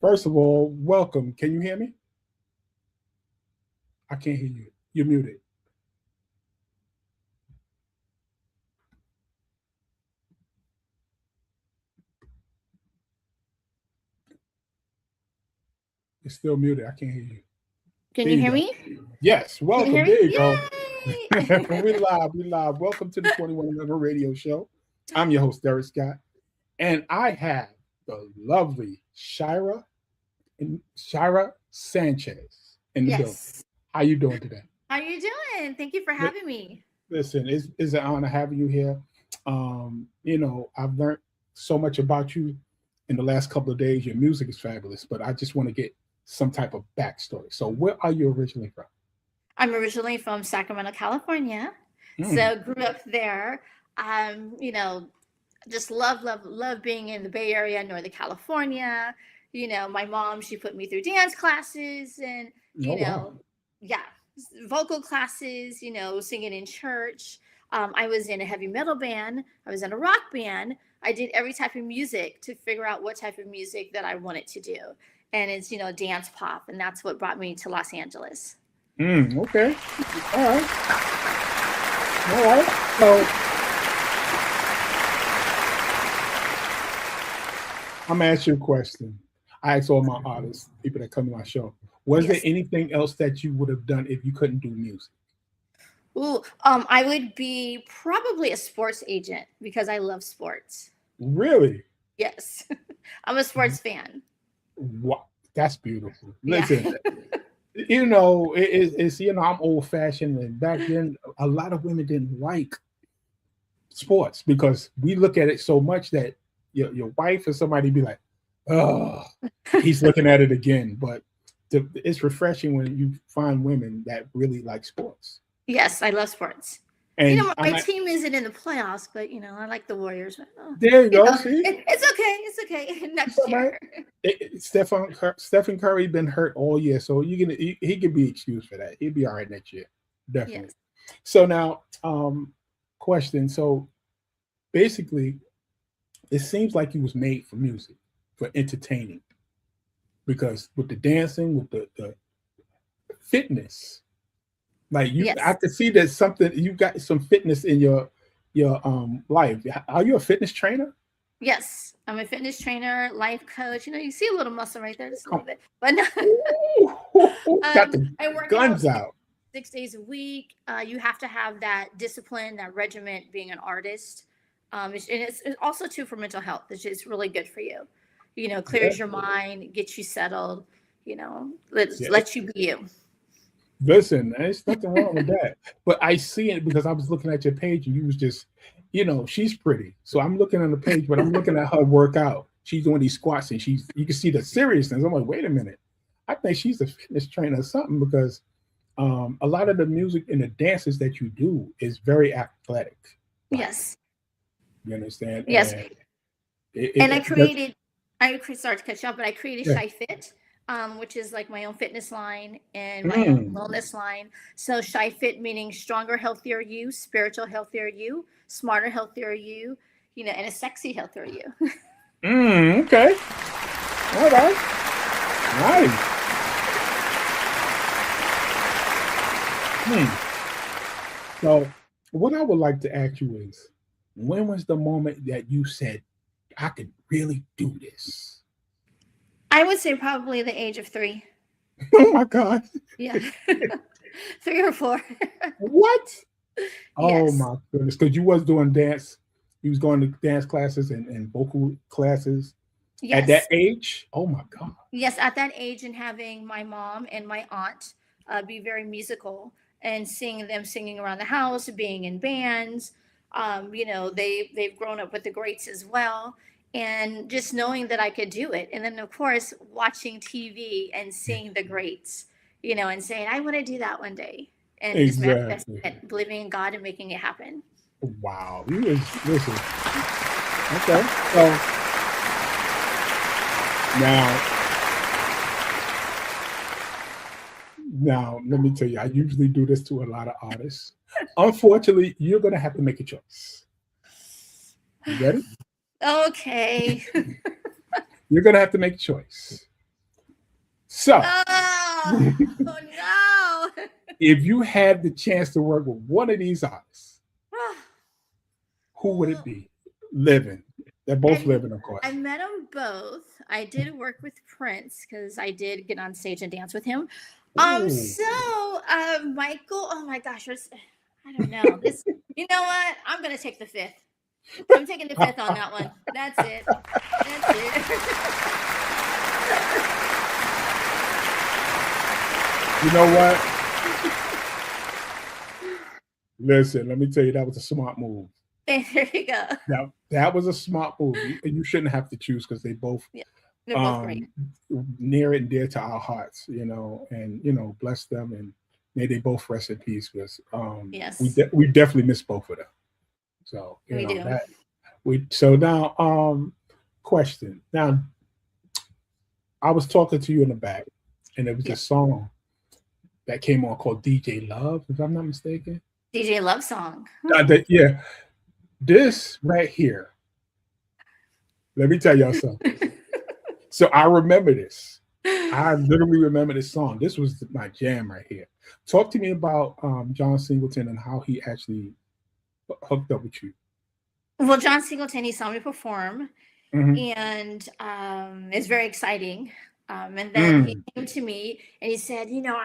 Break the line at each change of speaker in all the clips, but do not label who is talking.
First of all, welcome. Can you hear me? I can't hear you. You're muted. You're still muted. I can't hear you.
Can
There
you
you
hear
go.
me?
Yes,
Can you hear
welcome.
me?
There you go.
Yay!
We live. We live. Welcome to the 2111 Radio Show. I'm your host, Derrick Scott, and I have the lovely Shyra Sanchez in the building.
Yes.
How you doing today?
How you doing? Thank you for
Li-
having me.
Listen, it's an honor having you here. I've learned so much about you in the last couple of days. Your music is fabulous, but I just want to get some type of backstory. So, where are you originally from?
I'm originally from Sacramento, California.
Mm,
So grew up there. You know, just love being in the Bay Area, Northern California. My mom, she put me through dance classes and,
oh
you
wow.
know, yeah, vocal classes, singing in church. I was in a heavy metal band. I was in a rock band. I did every type of music to figure out what type of music that I wanted to do. And it's, dance pop. And that's what brought me to Los Angeles.
Okay. All right. All right. So I'm gonna ask you a question. I ask all my artists, people that come to my show, was there
Yes.
anything else that you would have done if you couldn't do music?
Ooh, I would be probably a sports agent because I love sports.
Really?
Yes. I'm a sports fan.
Wow, that's beautiful.
Yeah.
Listen, it's I'm old fashioned, and back then a lot of women didn't like sports because we look at it so much that your wife or somebody be like, oh, he's looking at it again. But it's refreshing when you find women that really like sports.
Yes, I love sports.
And
My
I'm like,
team isn't in the playoffs, but I like the Warriors. But,
there you go. See,
it's okay. It's okay. Next
right?
year.
Stephen Curry been hurt all year, so he can be excused for that. He'll be all right next year, definitely.
Yes.
So now, question. So basically, it seems like he was made for music, for entertaining, because with the dancing, with the fitness, like I
Yes.
can see that something you got some fitness in your life. Are you a fitness trainer?
Yes. I'm a fitness trainer, life coach. You see a little muscle right there, just a
Come,
little bit. But no,
ooh, got the
I work out
guns out.
6 days a week. You have to have that discipline, that regiment, being an artist. And it's also too for mental health. It's really good for you.
Yeah,
Clears your mind, gets you settled. Let
yeah.
let you be you.
Listen, there's nothing wrong with that. But I see it because I was looking at your page and you was just, she's pretty. So I'm looking on the page, but I'm looking at her workout. She's doing these squats and you can see the seriousness. I'm like, wait a minute. I think she's a fitness trainer or something because a lot of the music and the dances that you do is very athletic. Like,
Yes,
you understand?
yes.
And
And
that's,
sorry to cut you off, but I created
yeah.
Shy Fit, which is like my own fitness line and my own
Mm,
wellness line. So Shy Fit meaning stronger, healthier you, spiritual, healthier you, smarter, healthier you, and a sexy, healthier you.
okay. All right. Nice. Hmm. So, what I would like to ask you is, when was the moment that you said, I could really do this?
I would say probably the age of 3.
Oh my God.
Yeah. 3 or 4.
What? Oh
Yes.
my goodness. Because you was doing dance, you was going to dance classes and vocal classes at that
Yes.
age. Oh my God.
Yes, at that age, and having my mom and my aunt be very musical and seeing them singing around the house, being in bands. They've grown up with the greats as well, and just knowing that I could do it. And then, of course, watching TV and seeing the greats, and saying, I want to do that one day, and just manifesting
Exactly.
it, believing in God and making it happen.
Wow. You was, listen. Okay. So now, now, let me tell you, I usually do this to a lot of artists. Unfortunately, you're going to have to make a choice. You ready?
Okay.
You're going to have to make a choice. So,
Oh, oh no.
if you had the chance to work with one of these artists, who would it be? Living. They're both living, of course.
I met them both. I did work with Prince because I did get on stage and dance with him. So Michael, oh my gosh, I don't know. This, you know what? I'm gonna take the fifth. I'm taking the fifth on that one. That's it. That's it.
You know what? Listen, let me tell you, that was a smart move.
There you go.
Now, that was a smart move. You shouldn't have to choose because they're both
great.
Near and dear to our hearts, you know, and, you know, bless them and may they both rest in peace because
yes.
we definitely miss both of them. So, you know, do. So now, question. Now, I was talking to you in the back and there was a song that came on called DJ Love, if I'm not mistaken.
DJ Love song.
Yeah. This right here. Let me tell y'all something. So I remember this. I literally remember this song. This was my jam right here. Talk to me about John Singleton and how he actually hooked up with you.
Well, John Singleton, he saw me perform, and it's very exciting. And then he came to me and he said, you know,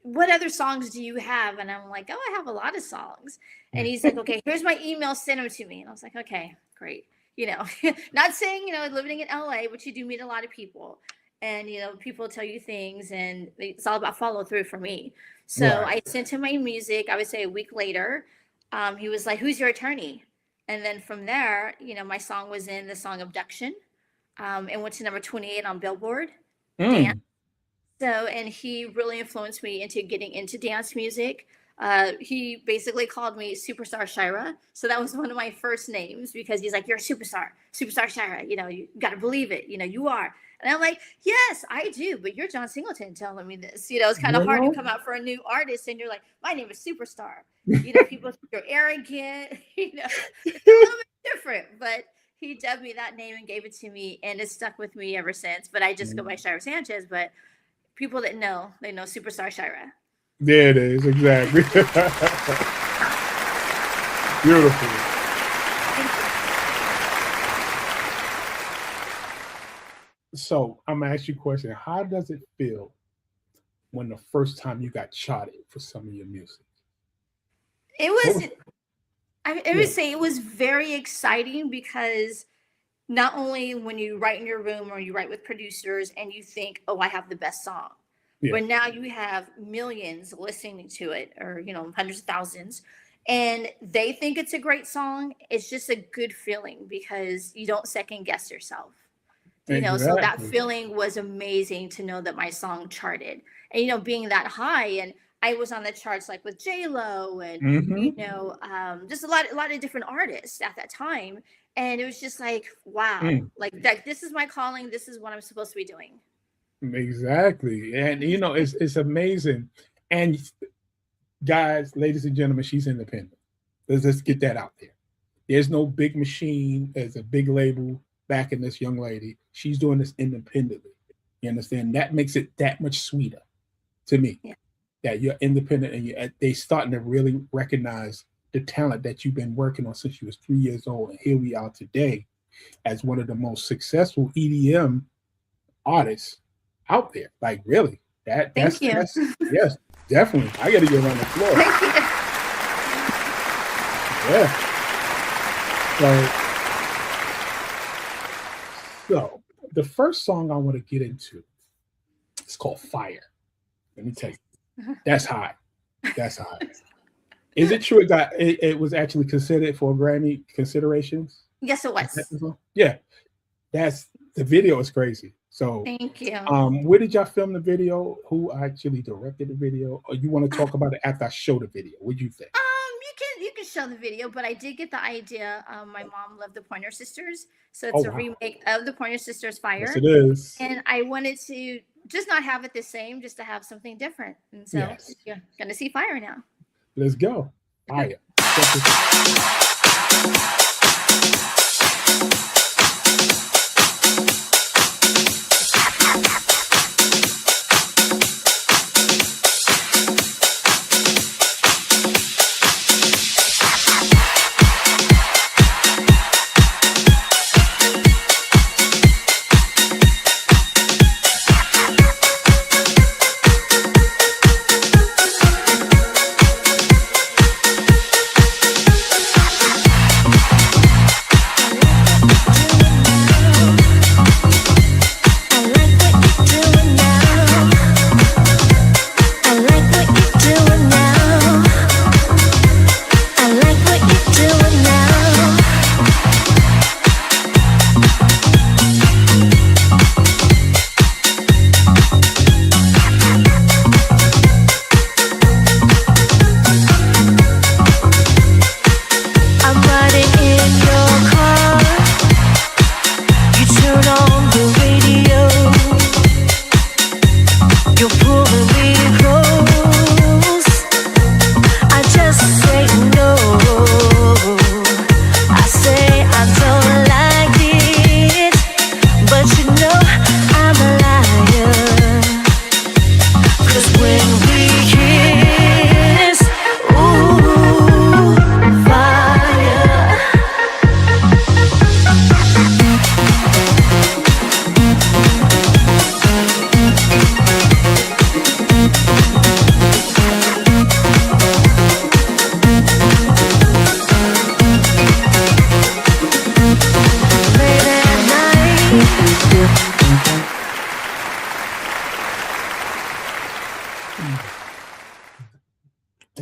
what other songs do you have? And I'm like, oh, I have a lot of songs. And he's like, okay, here's my email, send them to me. And I was like, okay, great. You know, not saying, you know, living in LA, but you do meet a lot of people and, you know, people tell you things and it's all about follow through for me. So I sent him my music. I would say a week later, he was like, who's your attorney? And then from there, you know, my song was in the song Abduction and went to number 28 on Billboard. Dance. So, and he really influenced me into getting into dance music. He basically called me Superstar Shyra. So that was one of my first names because he's like, you're a superstar, Superstar Shyra. You know, you got to believe it. You know, you are. And I'm like, yes, I do. But you're John Singleton telling me this. You know, it's kind of hard to come out for a new artist. And you're like, my name is Superstar. You know, people think you're arrogant. You know, it's a little bit different. But he dubbed me that name and gave it to me. And it's stuck with me ever since. But I just go by Shyra Sanchez. But people that know, they know Superstar Shyra.
There it is, exactly. Beautiful. So I'm gonna ask you a question. How does it feel when the first time you got charted for some of your music?
It was, I would say it was very exciting because not only when you write in your room or you write with producers and you think, oh, I have the best song. But now you have millions listening to it, or, you know, hundreds of thousands, and they think it's a great song. It's just a good feeling because you don't second guess yourself. You know, so that feeling was amazing to know that my song charted. And, you know, being that high, and I was on the charts like with J-Lo and, you know, just a lot of different artists at that time. And it was just like, wow, like that, this is my calling. This is what I'm supposed to be doing.
Exactly. And you know, it's amazing. And guys, ladies and gentlemen, she's independent. Let's get that out there. There's no big machine, there's a big label backing this young lady. She's doing this independently. You understand? That makes it that much sweeter to me. That you're independent and they starting to really recognize the talent that you've been working on since you was 3 years old. And here we are today as one of the most successful EDM artists out there. Like, really, that's yes, definitely. I gotta get on the floor.
Thank you.
So the first song I want to get into is called Fire. Let me tell you, that's high. Is it true it was actually considered for Grammy considerations?
Yes, it was.
Yeah, that's the video is crazy. So
thank you.
Where did y'all film the video? Who actually directed the video? Or you want to talk about it after I show the video? What'd you think?
You can show the video, but I did get the idea. My mom loved the Pointer Sisters, so it's a remake of the Pointer Sisters Fire.
Yes, it is.
And I wanted to just not have it the same, just to have something different. And so you're gonna see Fire now.
Let's go. Fire.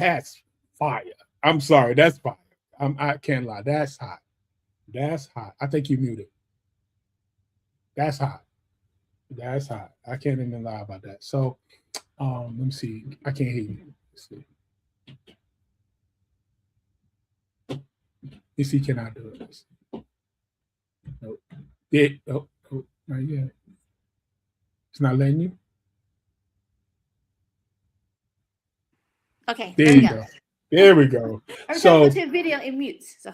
That's fire. I'm sorry, that's fire. I can't lie. That's hot. That's hot. I think you muted. That's hot. That's hot. I can't even lie about that. So, let me see. I can't hear you. Let's see. Let's see. Can I do it? Let's see. Nope. Not yet. It's not letting you.
Okay.
There you go. There we go.
Every
So,
time I go to a video, it mutes. So.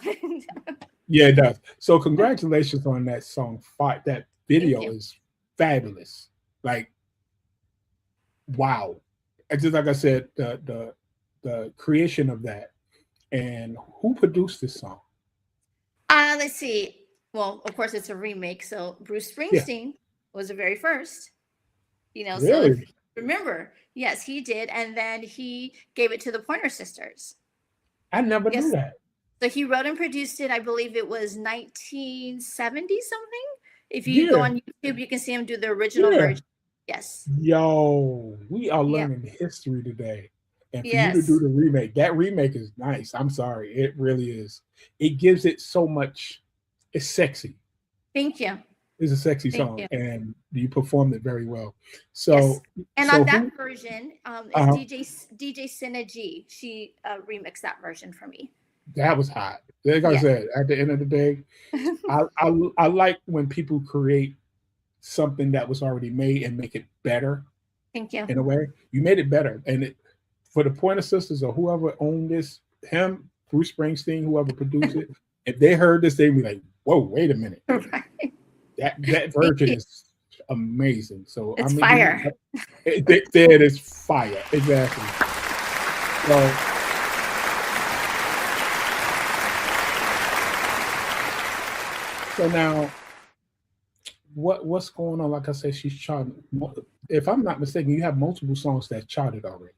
yeah, it does. So, congratulations on that song. That video is fabulous. Like, wow. Just like I said, the creation of that. And who produced this song?
Let's see. Well, of course, it's a remake. So Bruce Springsteen was the very first. You know,
Really?
so remember, yes, he did, and then he gave it to the Pointer Sisters.
I never knew that.
So he wrote and produced it. I believe it was 1970 something. If you go on YouTube, you can see him do the original version. Yes.
Yo, we are learning history today. And for you to do the remake, that remake is nice. I'm sorry. It really is. It gives it so much. It's sexy.
Thank you.
It's a sexy song, and you performed it very well. So,
and on that version, is DJ Sinna G. She remixed that version for me.
That was hot. Like I said, at the end of the day, I like when people create something that was already made and make it better.
Thank you.
In a way, you made it better, and for the Pointer Sisters or whoever owned this, him, Bruce Springsteen, whoever produced it, if they heard this, they'd be like, "Whoa, wait a minute." Right. That version is amazing. So
it's fire.
It is fire. Exactly. So now, what's going on? Like I said, she's charting. If I'm not mistaken, you have multiple songs that charted already.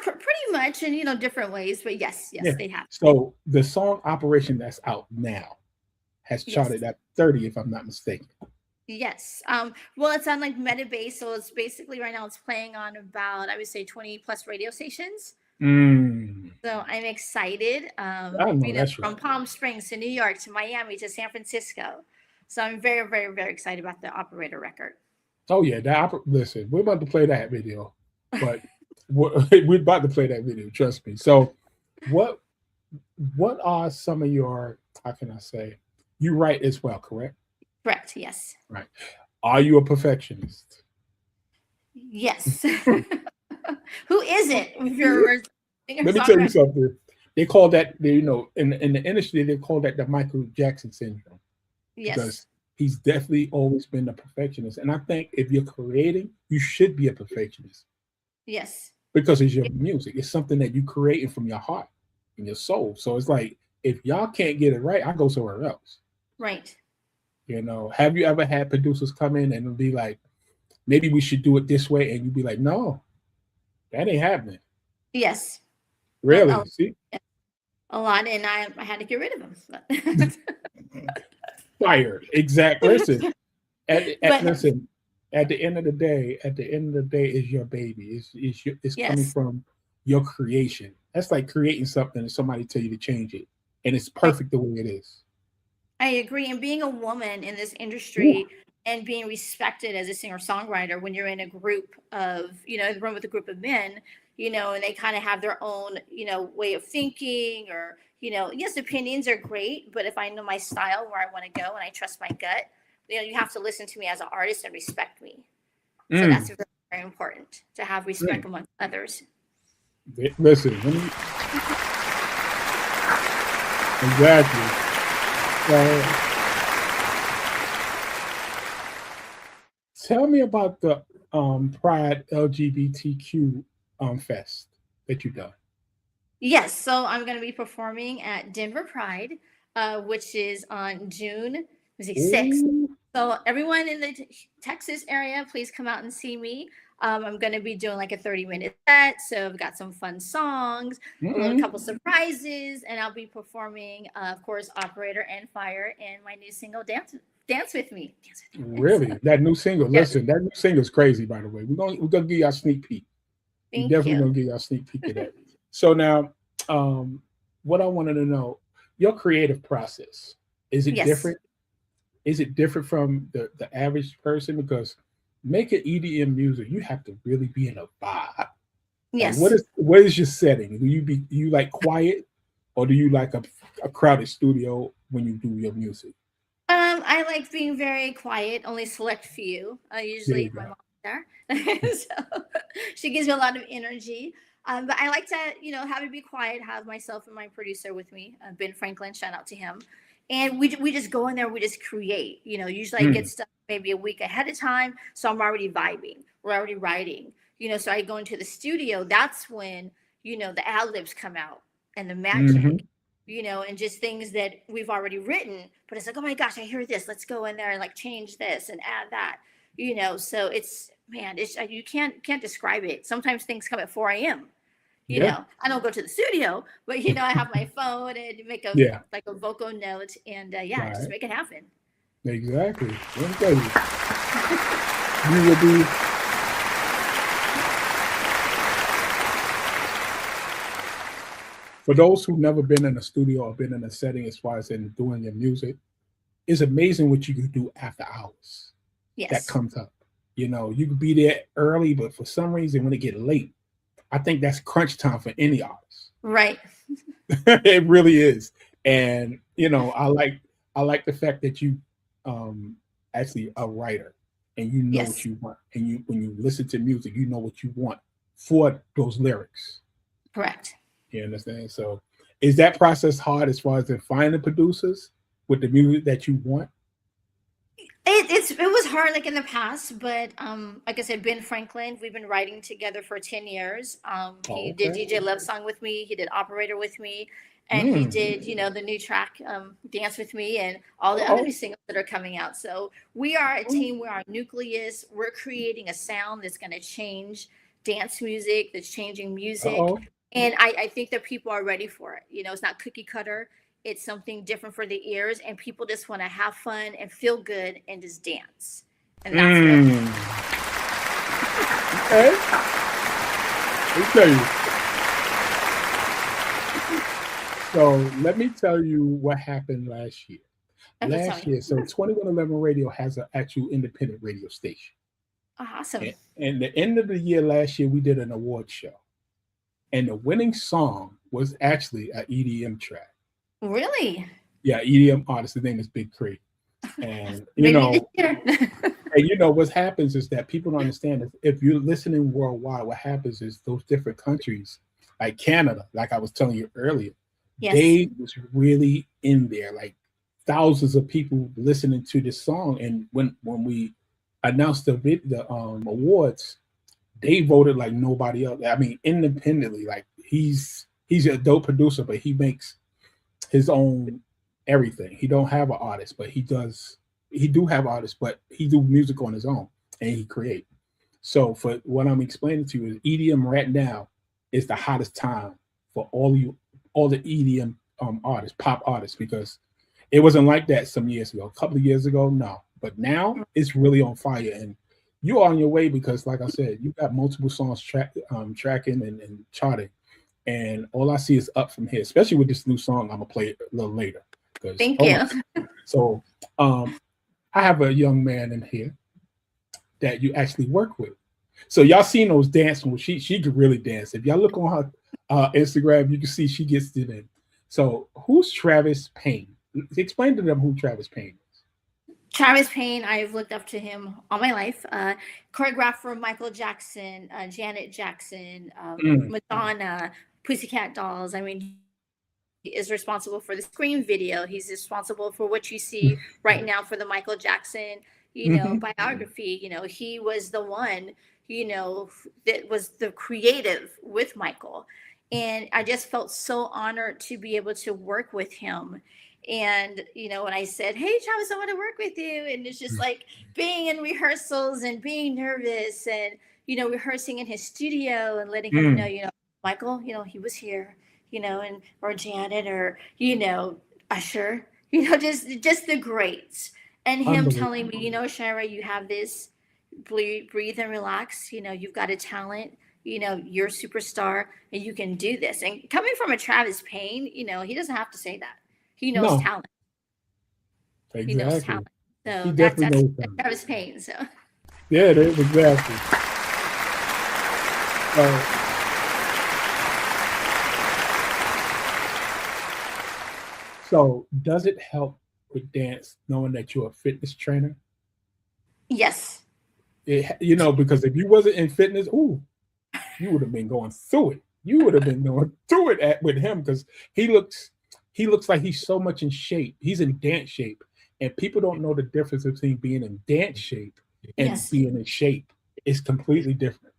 Pretty much, in different ways, but yes, they have.
So the song "Operation" that's out now has charted at 30, if I'm not mistaken.
Yes. Well, it's on like Mediabase, so it's basically right now it's playing on about, I would say, 20 plus radio stations. So I'm excited. From Palm Springs to New York to Miami to San Francisco. So I'm very, very, very excited about the Operator record.
Oh yeah, listen, we're about to play that video, but we're about to play that video. Trust me. So, what are some of your? How can I say? You write as well, correct?
Correct. Yes.
Right. Are you a perfectionist?
Yes. Who isn't?
Let me tell you something. They call that, in the industry, they call that the Michael Jackson syndrome.
Yes.
Because he's definitely always been a perfectionist. And I think if you're creating, you should be a perfectionist.
Yes.
Because it's your music. It's something that you creating from your heart and your soul. So it's like, if y'all can't get it right, I go somewhere else.
Right.
Have you ever had producers come in and be like, maybe we should do it this way? And you'd be like, no, that ain't happening.
Yes.
Really? See?
A lot. And I had to get rid of them.
Fired. Exactly. Listen, listen, at the end of the day, is your baby. It's coming from your creation. That's like creating something and somebody tell you to change it. And it's perfect the way it is.
I agree. And being a woman in this industry and being respected as a singer-songwriter when you're in a group of, in the room with a group of men, and they kind of have their own, way of thinking or, yes, opinions are great. But if I know my style, where I want to go and I trust my gut, you have to listen to me as an artist and respect me. So that's very, very important to have respect amongst others.
Listen, exactly. Tell me about the Pride LGBTQ Fest that you've done.
Yes, so I'm going to be performing at Denver Pride, which is on June 6th. So everyone in the Texas area, please come out and see me. I'm going to be doing like a 30-minute set. So I've got some fun songs, a couple surprises, and I'll be performing, of course, Operator and Fire and my new single, Dance With Me.
Really? That new single? Listen, that new single is crazy, by the way. We're gonna give you a sneak peek. We
Thank
definitely
you.
gonna give y'all a sneak peek of that. So now, what I wanted to know, your creative process, is it
Yes.
different? Is it different from the average person? Because making EDM music, you have to really be in a vibe. Like,
Yes.
what is your setting? Do you like quiet, or do you like a crowded studio when you do your music?
I like being very quiet, only select few.
There
Usually
you
my
go.
mom there. So she gives me a lot of energy. But I like to, have it be quiet, have myself and my producer with me, Ben Franklin, shout out to him. And we just go in there, we just create. Usually I get
Mm,
stuff maybe a week ahead of time. So I'm already vibing. We're already writing. So I go into the studio. That's when, the ad libs come out and the
hmm.
magic, and just things that we've already written. But it's like, oh my gosh, I hear this. Let's go in there and like change this and add that. So it's, man, it's you can't describe it. Sometimes things come at 4 a.m.
Yeah,
I don't go to the studio, but I have my phone and make a
yeah,
like a vocal note and yeah, just
right,
make it happen.
exactly. Let me tell you, you will be for those who've never been in a studio or been in a setting as far as in doing your music. It's amazing what you can do after hours. That
Yes.
comes up. You could be there early, but for some reason, when it get late, I think that's crunch time for any artist.
Right.
It really is. And I like the fact that you um actually a writer and you know what
Yes.
you want. And you when you listen to music, you know what you want for those lyrics.
Correct.
You understand? So is that process hard as far as in finding producers with the music that you want?
It was hard like in the past, but like I said, Ben Franklin, we've been writing together for 10 years. He
Oh,
did
okay.
DJ Love Song with me, he did Operator with me, and he
Mm.
did, the new track Dance with Me and all the other
Uh-oh.
new singles that are coming out. So we are a team, we're our nucleus, we're creating a sound that's gonna change dance music, that's changing music.
Uh-oh.
And I think that people are ready for it. It's not cookie cutter, it's something different for the ears, and people just want to have fun and feel good and just dance. And that's what
Mm. Okay. Let me tell you. So let me tell you what happened last year.
okay, tell
Last
me.
year, so 2111 Radio has an actual independent radio station.
Awesome.
And the end of the year last year, we did an award show. And the winning song was actually an EDM track.
Really?
Yeah, EDM artist. His name is Big Cree. And
Maybe this year.
what happens is that people don't understand if you're listening worldwide, what happens is those different countries, like Canada, like I was telling you earlier,
Yes.
they was really in there, like thousands of people listening to this song. And when we announced the awards, they voted like nobody else. I mean, independently, like he's a dope producer, but he makes his own everything. He don't have an artist, but he does. He do have artists, but he do music on his own and he create. So for what I'm explaining to you is EDM right now is the hottest time for all the EDM artists, pop artists, because it wasn't like that some years ago. A couple of years ago, no, but now it's really on fire, and you're on your way because, like I said, you got multiple songs tracking and charting, and all I see is up from here. Especially with this new song, I'm gonna play it a little later because
Thank
oh my.
you.
So I have a young man in here that you actually work with. So y'all seen those dance moves? She could really dance. If y'all look on her Instagram, you can see she gets it in. So who's Travis Payne? Explain to them who Travis Payne is.
Travis Payne, I've looked up to him all my life. Choreographed for Michael Jackson, Janet Jackson,
Mm,
Madonna, Pussycat Dolls. I mean, he is responsible for the Scream video. He's responsible for what you see right now for the Michael Jackson,
mhm,
biography. He was the one, that was the creative with Michael. And I just felt so honored to be able to work with him. And, when I said, hey, Travis, I want to work with you. And it's just like being in rehearsals and being nervous and, rehearsing in his studio and letting him know,
mm,
Michael, he was here, and or Janet or Usher, just the greats, and him telling
unbelievable.
me, Shyra, you have this, breathe and relax. You've got a talent. you're a superstar and you can do this. And coming from a Travis Payne, he doesn't have to say that. He knows
No,
talent. He knows
exactly.
talent. So
He
that's
definitely knows that.
Travis Payne. So
Yeah, it is, exactly. So does it help with dance knowing that you're a fitness trainer?
yes.
Because if you wasn't in fitness, you would have been going through it. You would have been going through it with him because he looks like he's so much in shape. He's in dance shape, and people don't know the difference between being in dance shape and
Yes.
being in shape. It's completely different.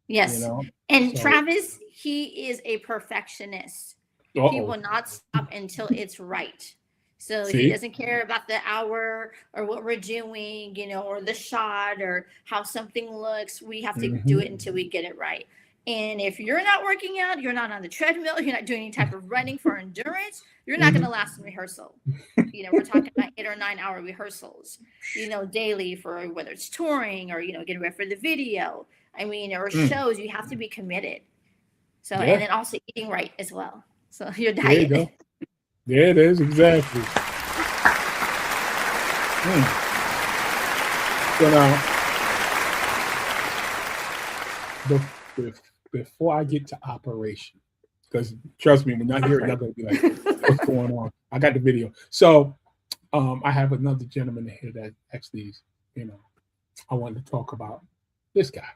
Yes. And Travis, he is a perfectionist. He will not stop until it's right. So he doesn't care about the hour or what we're doing, or the shot or how something looks. We have to do it until we get it right. And if you're not working out, you're not on the treadmill, you're not doing any type of running for endurance, you're not going to last in rehearsal. We're talking about 8 or 9 hour rehearsals, daily for whether it's touring or, getting ready for the video. Or shows, you have to be committed. So, and then also eating right as well. So your diet.
There you go. There it is, exactly. So now, before I get to operation, because trust me, when y'all hear it, y'all gonna be like, what's going on? I got the video. So I have another gentleman here that actually, I wanted to talk about this guy.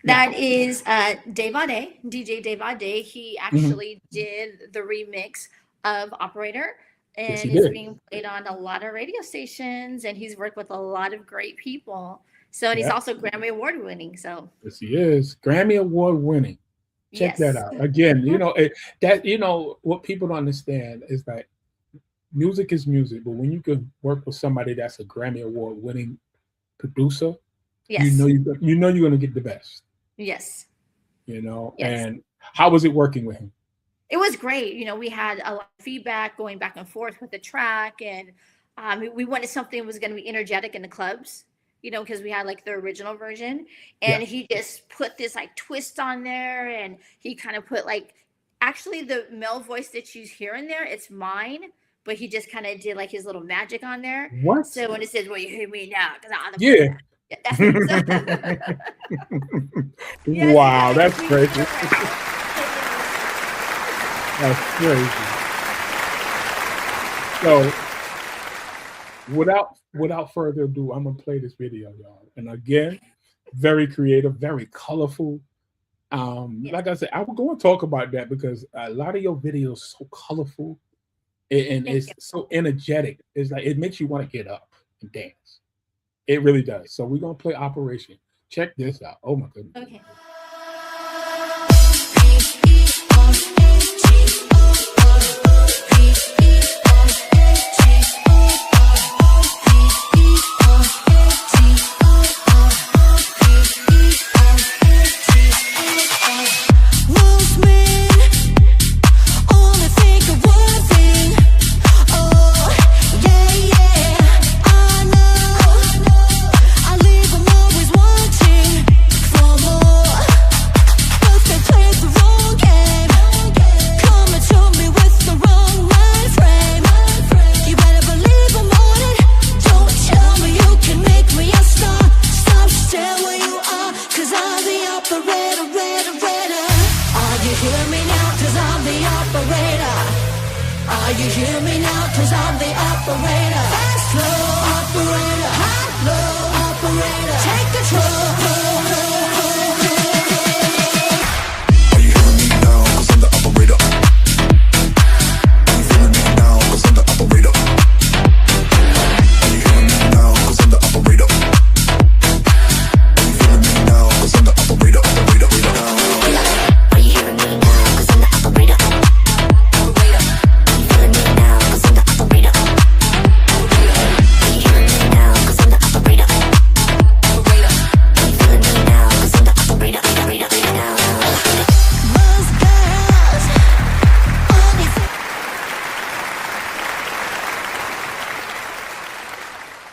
That is Dave Ade, DJ Dave Ade. He actually did the remix of Operator, and it's being played on a lot of radio stations, and he's worked with a lot of great people. So, and he's also Grammy Award winning. So
yes, he is Grammy Award winning. Check that out. Again, what people don't understand is that music is music, but when you can work with somebody that's a Grammy Award winning producer, you know you're going to get the best.
Yes.
And how was it working with him?
It was great. We had a lot of feedback going back and forth with the track, and we wanted something that was going to be energetic in the clubs, because we had like the original version, and he just put this like twist on there, and he kind of put actually the male voice that you hear in there, it's mine, but he just kind of did like his little magic on there.
What?
So when it says, "Well, you hear me now," because
wow, that's crazy. That's crazy. So, without further ado, I'm gonna play this video, y'all. And again, very creative, very colorful. Like I said, I was going to talk about that because a lot of your videos are so colorful and it's so energetic. It's like it makes you want to get up and dance. It really does. So we're going to play Operation. Check this out. Oh, my goodness.
Okay.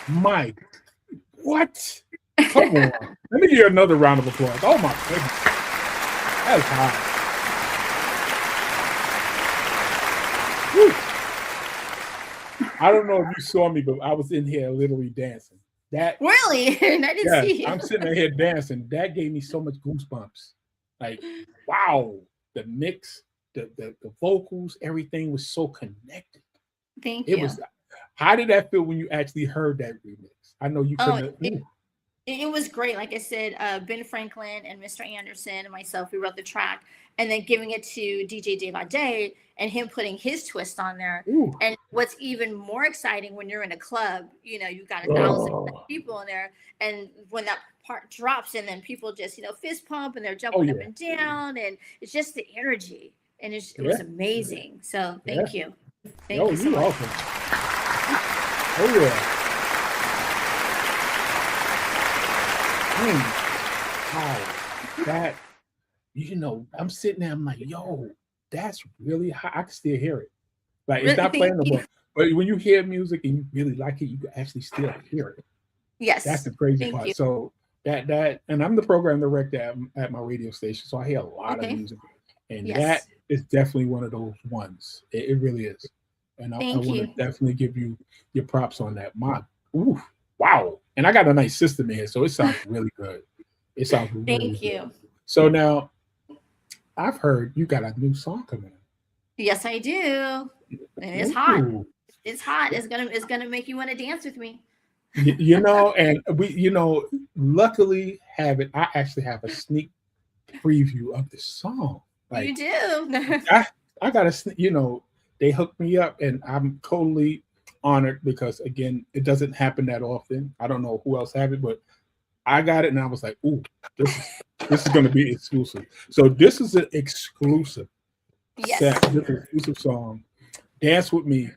Mike, what? Come on. Let me give you another round of applause. Oh my goodness. That's high. I don't know if you saw me, but I was in here literally dancing. That
Really? I didn't see you.
I'm sitting in here dancing. That gave me so much goosebumps. Like, wow, the mix, the vocals, everything was so connected.
Thank
It
you.
was. How did that feel when you actually heard that remix? I know you couldn't.
It was great. Like I said, Ben Franklin and Mr. Anderson and myself, we wrote the track, and then giving it to DJ Day by Day and him putting his twist on there.
Ooh.
And what's even more exciting when you're in a club, you know, you've got 1,000 people in there, and when that part drops, and then people just, you know, fist pump and they're jumping up and down, and it's just the energy, and it was amazing. So thank you. Thank you so much.
Welcome. Oh yeah. Wow, that, you know, I'm sitting there, I'm like, yo, that's really high. I can still hear it. Like, it's not playing no more. But when you hear music and you really like it, you can actually still hear it.
Yes.
That's the crazy part. You. So that, and I'm the program director at my radio station, so I hear a lot of music. And that is definitely one of those ones. It really is. And I want to definitely give you your props on that. Wow. And I got a nice system in here, so it sounds really good. It sounds really good.
Thank you.
So now, I've heard you got a new song coming out.
Yes, I do. And it's hot. It's hot. It's gonna make you want to dance with me.
You know, and we, you know, luckily I actually have a sneak preview of the song. Like,
you do.
I got a, you know, they hooked me up, and I'm totally honored because, again, it doesn't happen that often. I don't know who else have it, but I got it, and I was like, "Ooh, this is going to be exclusive." So this is an exclusive set, this exclusive song. Dance with me,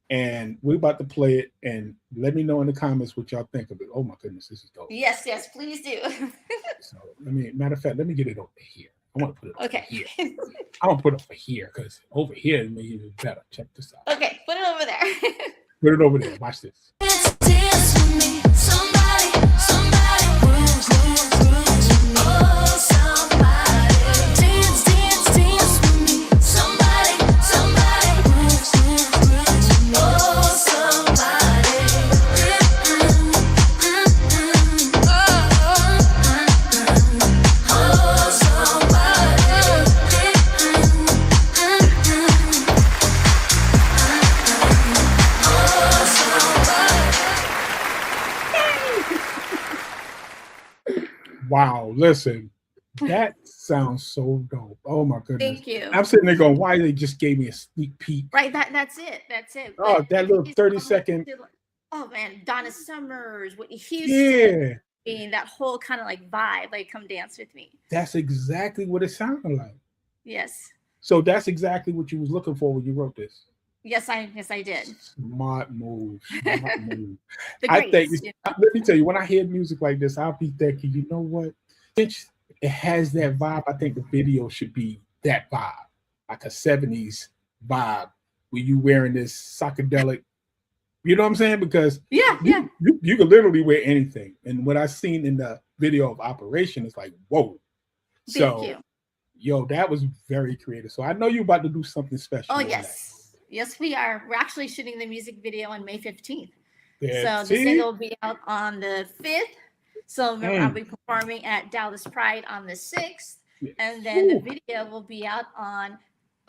and we're about to play it. And let me know in the comments what y'all think of it. Oh my goodness, this is dope.
Yes, please do.
So matter of fact, let me get it over here. I want to put it over here. I want to put it over here because over here is maybe better. Check this out.
Okay, put it over there.
Put it over there. Watch this.
Dance with me, somebody, dance, oh somebody, dance with me, somebody, oh somebody, oh somebody.
Wow, listen, that sounds so dope. Oh my goodness.
Thank you.
I'm sitting there going, why they just gave me a sneak peek?
Right, that's it.
Oh,
but
that little 30-second.
Oh man, Donna Summers, Whitney Houston, being that whole kind of like vibe, like come dance with me.
That's exactly what it sounded like.
Yes.
So that's exactly what you was looking for when you wrote this.
Yes, I did.
Smart move.
I think.
Let me tell you, when I hear music like this, I'll be thinking, you know what? It has that vibe. I think the video should be that vibe, like a 70s vibe, where you wearing this psychedelic. You know what I'm saying? Because you can literally wear anything. And what I seen in the video of Operation is like, whoa.
Thank you.
Yo, that was very creative. So I know you're about to do something special.
Oh, yes. Yes, we are. We're actually shooting the music video on May 15th.
Yeah,
so the single will be out on the 5th. So remember, I'll be performing at Dallas Pride on the 6th. Yeah. And then the video will be out on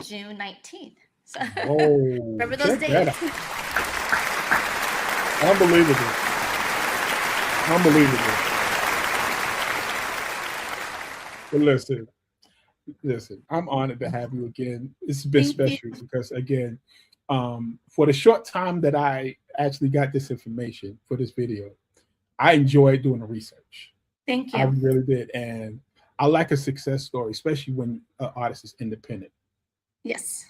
June 19th. So remember those dates.
Unbelievable. But listen, I'm honored to have you again. It's been special because, again, for the short time that I actually got this information for this video, I enjoyed doing the research.
Thank you.
I really did. And I like a success story, especially when an artist is independent.
Yes.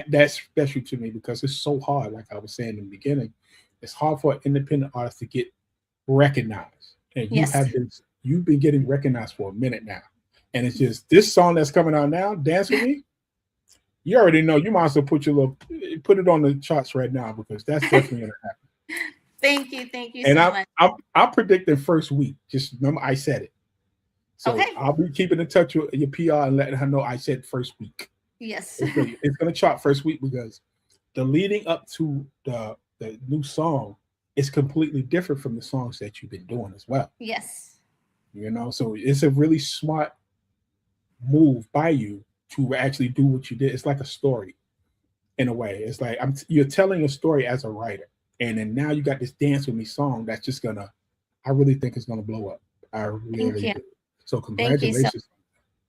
That's special to me because it's so hard. Like I was saying in the beginning, it's hard for an independent artist to get recognized. And you've been getting recognized for a minute now. And it's just this song that's coming out now, Dance With Me. You already know. You might as well put it on the charts right now because that's definitely gonna happen.
Thank you
And
so much.
I'm predicting first week. Just remember, I said it. So
Okay.
I'll be keeping in touch with your PR and letting her know I said first week.
Yes.
It's gonna chart first week because the leading up to the new song is completely different from the songs that you've been doing as well.
Yes.
You know, so it's a really smart move by you to actually do what you did. It's like a story in a way. It's like you're telling a story as a writer, and then now you got this "Dance with Me" song that's just gonna. I really think it's gonna blow up. I really
you.
do. So
Thank you so
congratulations.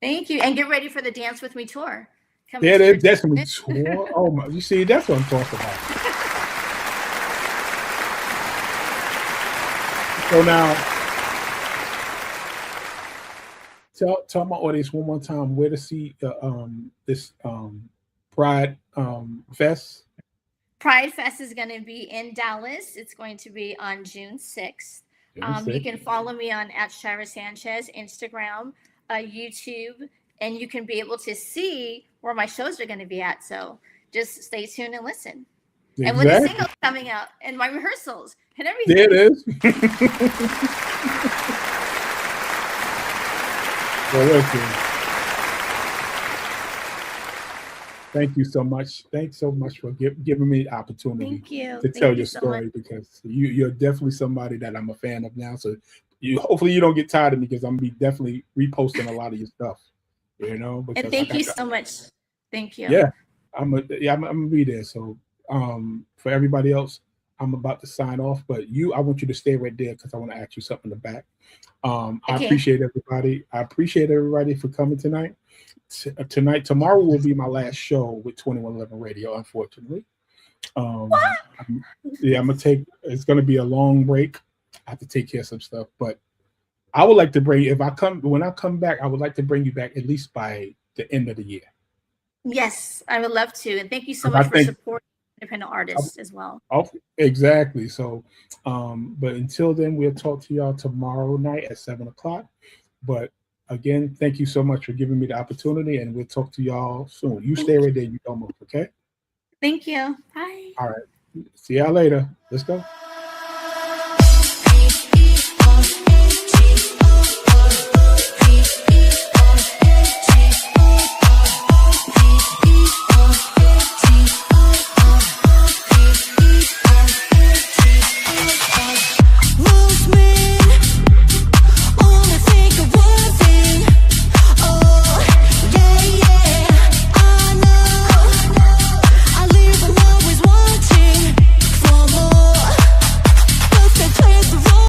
Thank you. And get ready for the Dance With Me tour. Coming
Yeah,
to
there's
Virginia.
definitely tour. Oh my, you see, that's what I'm talking about. So now, tell my audience one more time where to see this Pride Fest.
Pride Fest is going to be in Dallas. It's going to be on June 6th. You can follow me on at Shyra Sanchez, Instagram, YouTube, and you can be able to see where my shows are going to be at. So just stay tuned and listen. And when the
Exactly.
single's coming out and my rehearsals and everything.
There it is. Well, listen. Thank you so much. Thanks so much for giving me the opportunity
Thank you.
to
Thank
tell
you
your
so
story
much.
because you're definitely somebody that I'm a fan of now. So hopefully you don't get tired of me because I'm gonna be definitely reposting a lot of your stuff. You know, because
And thank you so much. Thank you.
yeah, I'm gonna be there. So for everybody else, I'm about to sign off, but I want you to stay right there because I want to ask you something in the back. I
Okay.
appreciate everybody. I appreciate everybody for coming tonight. Tomorrow will be my last show with 2111 Radio, unfortunately. I'm gonna take. It's gonna be a long break. I have to take care of some stuff, but I would like to bring. When I come back, I would like to bring you back at least by the end of the year.
Yes, I would love to. And thank you so
I
much for
think-
supporting independent artists as well.
Oh, exactly. So, but until then, we'll talk to y'all tomorrow night at 7:00. But again, thank you so much for giving me the opportunity, and we'll talk to y'all soon. You stay right there. You don't move, okay?
Thank you. Bye.
All right. See y'all later. Let's go.